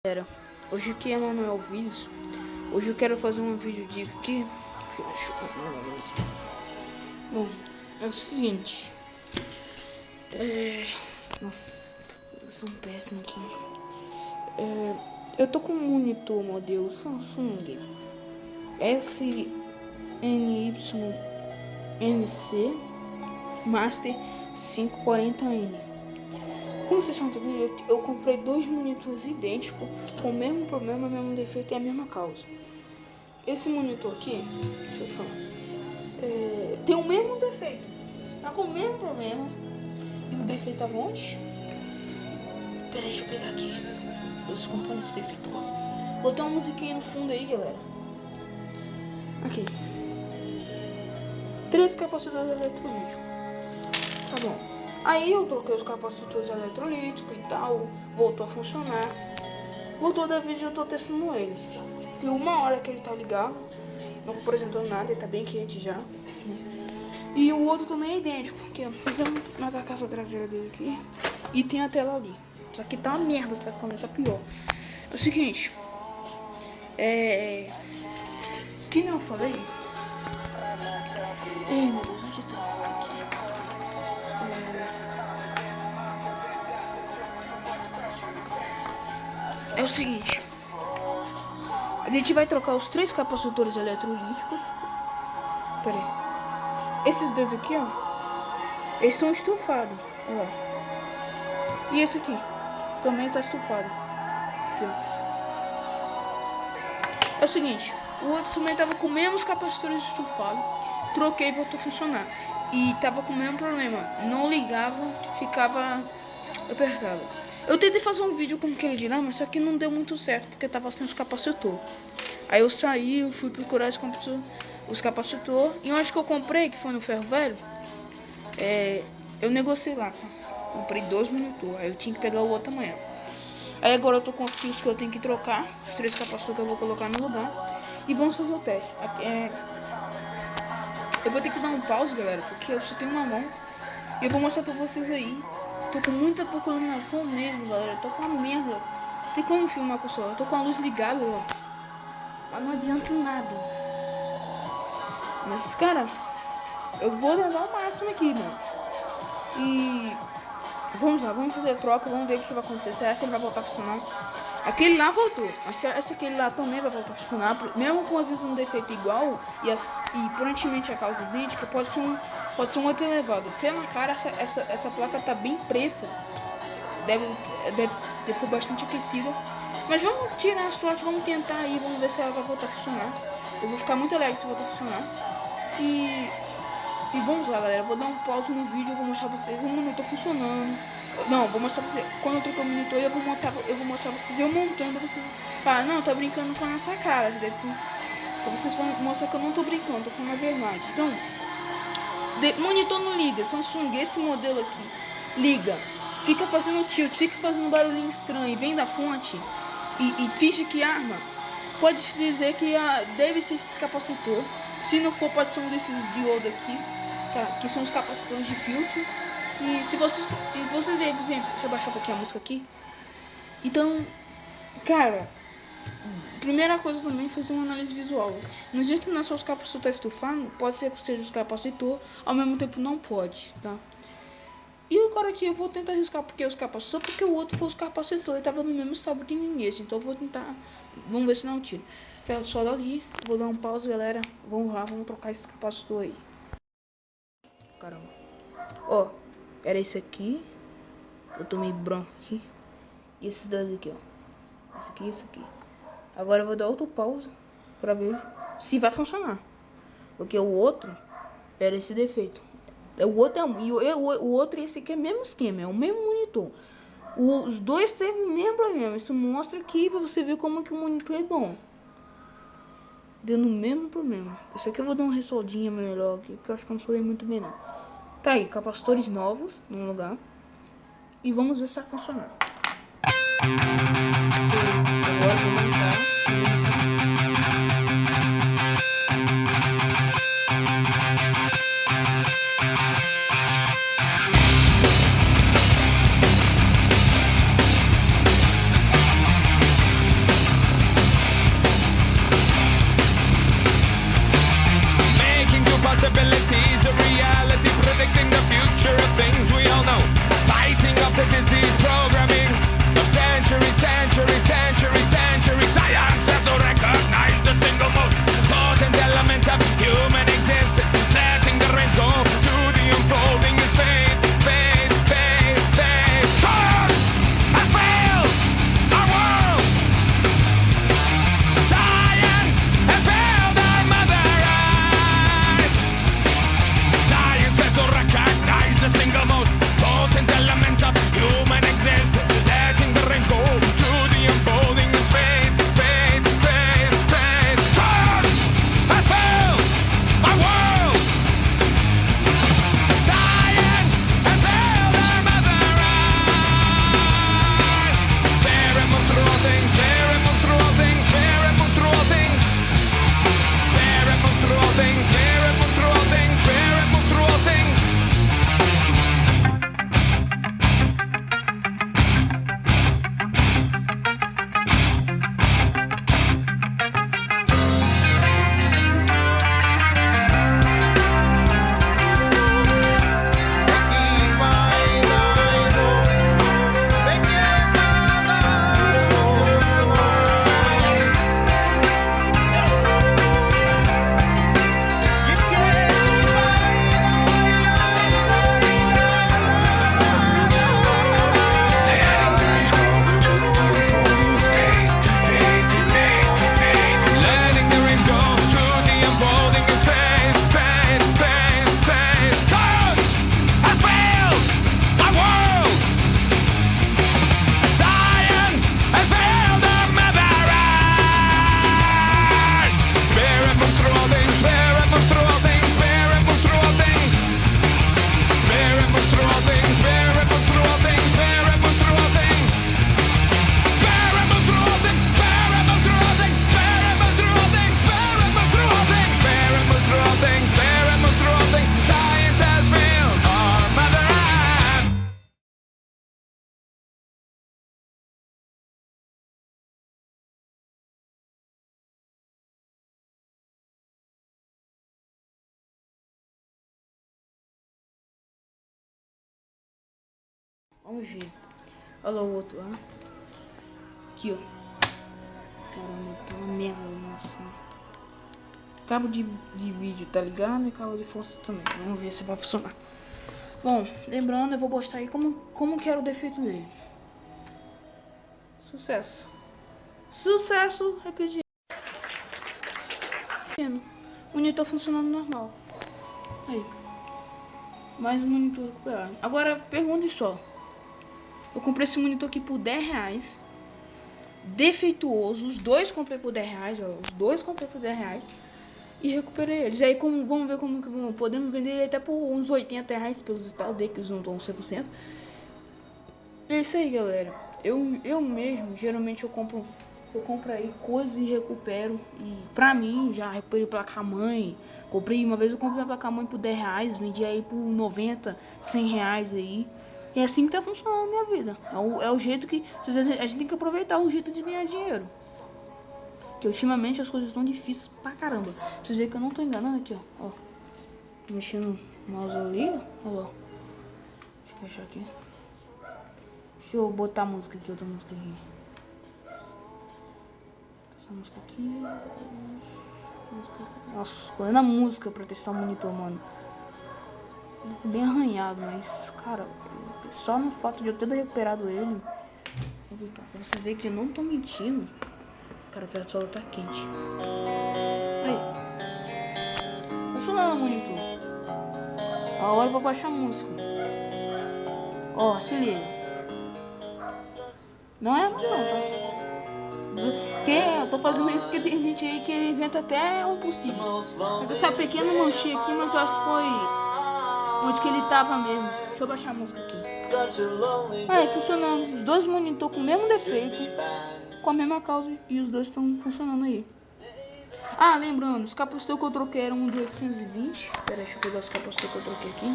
Galera, hoje aqui é Manuel Vídeos. Hoje eu quero fazer um vídeo de aqui. Bom, é o seguinte. Nossa, eu sou um péssimo aqui. Eu tô com um monitor modelo Samsung SNYNC Master 540N. Como vocês estão vendo, eu comprei dois monitores idênticos, com o mesmo problema, o mesmo defeito e a mesma causa. Esse monitor aqui, deixa eu falar, tem o mesmo defeito, tá com o mesmo problema. E o defeito tava onde? Pera aí, deixa eu pegar aqui os componentes defeituosos. Botar uma musiquinha no fundo aí, galera. Aqui. 3 capacitores eletrolíticos. Tá bom. Aí eu troquei os capacitores eletrolíticos e tal, voltou a funcionar. Voltou da vídeo, eu tô testando ele. Tem 1 hora que ele tá ligado, não apresentou nada, ele tá bem quente já. E o outro também é idêntico, que é na carcaça traseira dele aqui. E tem a tela ali. Só que tá uma merda, essa câmera tá pior. É o seguinte, que nem eu falei. Ei, meu Deus, onde tá? Aqui. É o seguinte, a gente vai trocar os 3 capacitores eletrolíticos. Pera aí. Esses dois aqui, ó, eles estão estufados, ó. E esse aqui também está estufado. Esse aqui, ó. É o seguinte, o outro também tava com os mesmos capacitores estufados. Troquei e voltou a funcionar. E tava com o mesmo problema, não ligava, ficava apertado. Eu tentei fazer um vídeo com aquele de lá, mas só que não deu muito certo, porque tava sem os capacitores. Aí eu saí, eu fui procurar os capacitores. E onde que eu comprei, que foi no Ferro Velho, eu negociei lá. Comprei 2 monitores, aí eu tinha que pegar o outro amanhã. Aí agora eu tô com aqui os que eu tenho que trocar, os 3 capacitores que eu vou colocar no lugar. E vamos fazer o teste. Eu vou ter que dar um pause, galera, porque eu só tenho uma mão. E eu vou mostrar pra vocês aí. Tô com muita pouca iluminação mesmo, galera. Eu tô com uma merda. Não tem como filmar com o sol. Eu tô com a luz ligada, ó. Mas não adianta nada. Mas, cara, eu vou levar o máximo aqui, mano. E vamos lá, vamos fazer a troca. Vamos ver o que vai acontecer. Será que ele vai voltar a funcionar? Aquele lá voltou. Esse aquele lá também vai voltar a funcionar. Mesmo com às vezes um defeito igual e aparentemente a causa idêntica, pode ser um outro elevado. Pela cara, essa placa tá bem preta. Deve ter bastante aquecida. Mas vamos tirar a sorte, vamos tentar aí, vamos ver se ela vai voltar a funcionar. Eu vou ficar muito alegre se voltar a funcionar. E vamos lá, galera. Eu vou dar um pause no vídeo, eu vou mostrar pra vocês o monitor funcionando. Não, vou mostrar pra vocês. Quando eu trocar o monitor, eu vou mostrar pra vocês eu montando. Vocês falam, não, tá brincando com a nossa cara. Pra vocês mostrar que eu não tô brincando, tô falando a verdade. Então, monitor não liga. Samsung, esse modelo aqui, liga. Fica fazendo tilt, fica fazendo barulhinho estranho, vem da fonte e finge que arma. Pode se dizer que deve ser esse capacitor. Se não for, pode ser um desses diodos aqui, tá? Que são os capacitores de filtro. E se vocês verem, por exemplo, deixa eu baixar um pouquinho a música aqui. Então, cara, primeira coisa também é fazer uma análise visual. Não adianta que não só os capacitores estufando, pode ser que seja os capacitores, ao mesmo tempo não pode, tá? E agora aqui eu vou tentar arriscar porque os capacitores, porque o outro foi os capacitores, tava no mesmo estado que ninguém, então eu vou tentar, vamos ver se não tiro. Pega só dali, vou dar um pause, galera, vamos lá, vamos trocar esse capacitor aí. Caramba. Ó, era esse aqui, eu tomei branco aqui, e esses dois aqui, ó, esse aqui e esse aqui. Agora eu vou dar outro pause pra ver se vai funcionar, porque o outro era esse defeito. O outro e esse aqui é o mesmo esquema, é o mesmo monitor. Os dois teve o mesmo problema. Isso mostra aqui pra você ver como que o monitor é bom. Deu no mesmo problema. Esse aqui eu vou dar uma ressoldinha melhor aqui, porque eu acho que eu não soldei muito bem não. Tá aí, capacitores novos no lugar. E vamos ver se vai funcionar. Agora vamos entrar. Vamos ver. Olha lá o outro, ó. Aqui, ó. Caramba, tá uma merda assim. Cabo de vídeo, tá ligado? E cabo de força também. Vamos ver se vai funcionar. Bom, lembrando, eu vou mostrar aí como que era o defeito dele. Sucesso. Sucesso repetido. Monitor funcionando normal. Aí. Mais um monitor recuperado. Agora, pergunte só. Eu comprei esse monitor aqui por R$10. Defeituoso. Os dois comprei por R$10. Ó. Os dois comprei por R$10. E recuperei eles. Aí vamos ver como que podemos vender ele até por uns R$80 pelos estados dele, que eles não estão 100%. É isso aí, galera. Eu mesmo, geralmente eu compro aí coisas e recupero. E pra mim, já recuperei placa-mãe. Comprei uma vez, eu comprei a placa-mãe por R$10, vendi aí por 90, R$100 aí. E é assim que tá funcionando a minha vida. É o jeito que a gente tem que aproveitar o jeito de ganhar dinheiro. Porque ultimamente as coisas estão difíceis pra caramba. Vocês verem que eu não tô enganando aqui, ó. Tô mexendo no mouse ali, ó. Deixa eu fechar aqui. Deixa eu botar a música aqui, outra música aqui. Essa música aqui. Nossa, escolhendo a música pra testar o monitor, mano. Bem arranhado, mas, cara, só no fato de eu ter recuperado ele. Pra vocês verem que eu não tô mentindo. Cara, o ferro solo tá quente. Aí. Funcionando o monitor. Agora eu vou baixar a música. Ó, se liga. Não é emoção, tá? Porque eu tô fazendo isso porque tem gente aí que inventa até o impossível. Essa pequena manchinha aqui, mas eu acho que foi onde que ele tava mesmo. Deixa eu baixar a música aqui. Aí, funcionando. Os dois monitores com o mesmo defeito, com a mesma causa, e os dois estão funcionando aí. Ah, lembrando, os capacitores que eu troquei eram um de 820. Pera, deixa eu pegar os capacitores que eu troquei aqui.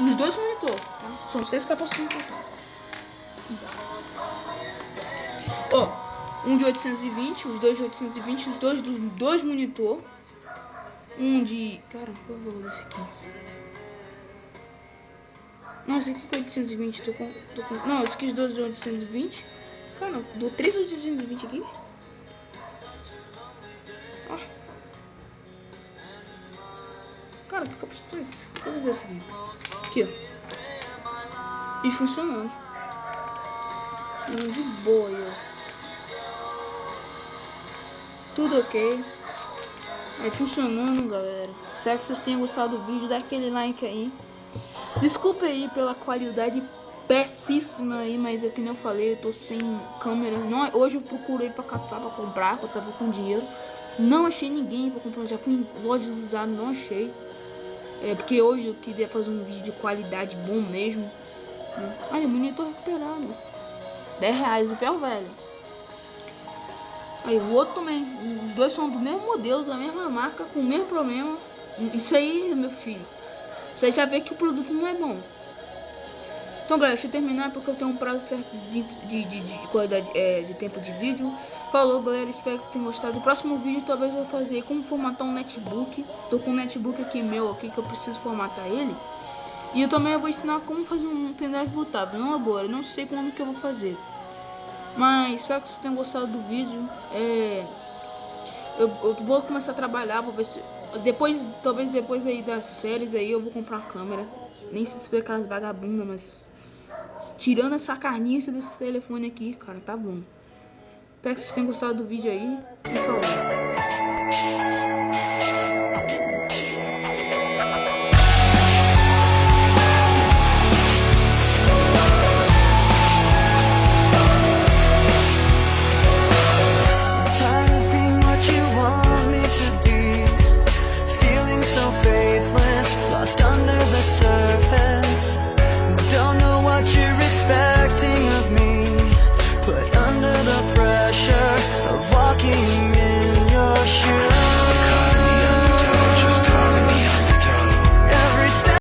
Dos dois monitores, tá? São 6 capacitores no total. Ó, um de 820, os dois de 820, os dois monitor. Um de... Cara, qual é o valor desse aqui? Não, esse aqui é 820, tô com... Não, esse aqui os dois de 820. Cara, dou 3 de 820 aqui. Ó. Cara, que capacitor é esse? Deixa eu ver esse aqui. Aqui, ó. E funcionando. De boa, ó. Tudo ok. Aí funcionando, galera. Espero que vocês tenham gostado do vídeo. Dá aquele like aí. Desculpa aí pela qualidade péssima aí, mas é que nem eu falei, eu tô sem câmera. Não, hoje eu procurei pra caçar, pra comprar, porque eu tava com dinheiro. Não achei ninguém pra comprar, já fui em lojas usadas, não achei. É porque hoje eu queria fazer um vídeo de qualidade bom mesmo. Né? Olha, o monitor recuperado. R$10 o ferro velho. Aí o outro também. Os dois são do mesmo modelo, da mesma marca, com o mesmo problema. Isso aí, meu filho. Você já vê que o produto não é bom. Então, galera, deixa eu terminar porque eu tenho um prazo certo de qualidade, de tempo de vídeo. Falou, galera, espero que tenham gostado. No próximo vídeo talvez eu vou fazer como formatar um netbook. Tô com um netbook aqui meu aqui que eu preciso formatar ele. E eu também vou ensinar como fazer um pendrive bootável. Não agora, não sei quando que eu vou fazer. Mas espero que vocês tenham gostado do vídeo. Eu vou começar a trabalhar, vou ver se talvez depois aí das férias aí eu vou comprar uma câmera. Nem sei se foi aquelas vagabundas, mas tirando essa carniça desse telefone aqui, cara, tá bom. Espero que vocês tenham gostado do vídeo aí. E falou.